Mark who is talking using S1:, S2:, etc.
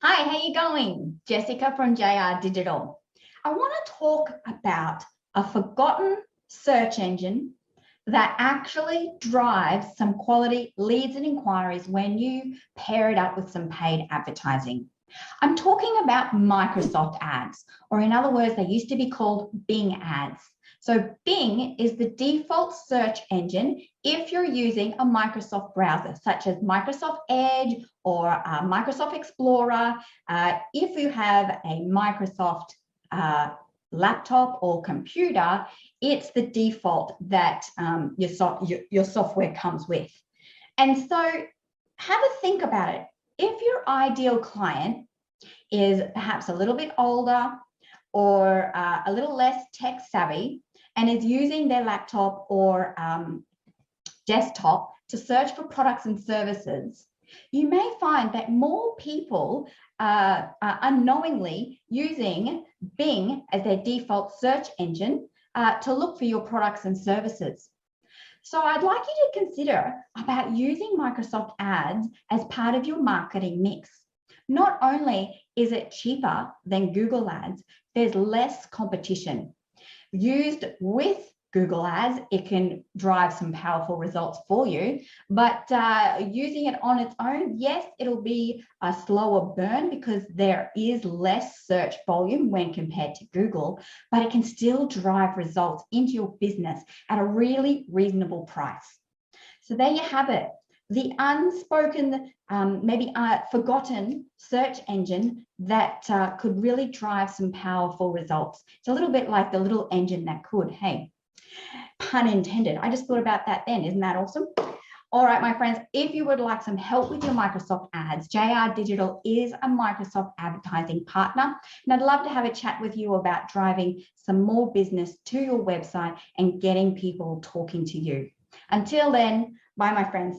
S1: Hi, how you going? Jessica from JR Digital. I want to talk about a forgotten search engine that actually drives some quality leads and inquiries when you pair it up with some paid advertising. I'm talking about Microsoft ads, or in other words, they used to be called Bing ads. So Bing is the default search engine if you're using a Microsoft browser, such as Microsoft Edge or Microsoft Explorer. If you have a Microsoft laptop or computer, it's the default that your software comes with. And so have a think about it. If your ideal client is perhaps a little bit older or a little less tech savvy and is using their laptop or desktop to search for products and services, you may find that more people are unknowingly using Bing as their default search engine to look for your products and services. So I'd like you to consider about using Microsoft Ads as part of your marketing mix. Not only is it cheaper than Google Ads, there's less competition. Used with Google Ads, it can drive some powerful results for you, but using it on its own, yes, it'll be a slower burn because there is less search volume when compared to Google, but it can still drive results into your business at a really reasonable price. So there you have it. The unspoken, maybe forgotten search engine that could really drive some powerful results. It's a little bit like the little engine that could. Hey, pun intended. I just thought about that then. Isn't that awesome? All right, my friends, if you would like some help with your Microsoft ads, JR Digital is a Microsoft advertising partner, and I'd love to have a chat with you about driving some more business to your website and getting people talking to you. Until then, bye, my friends.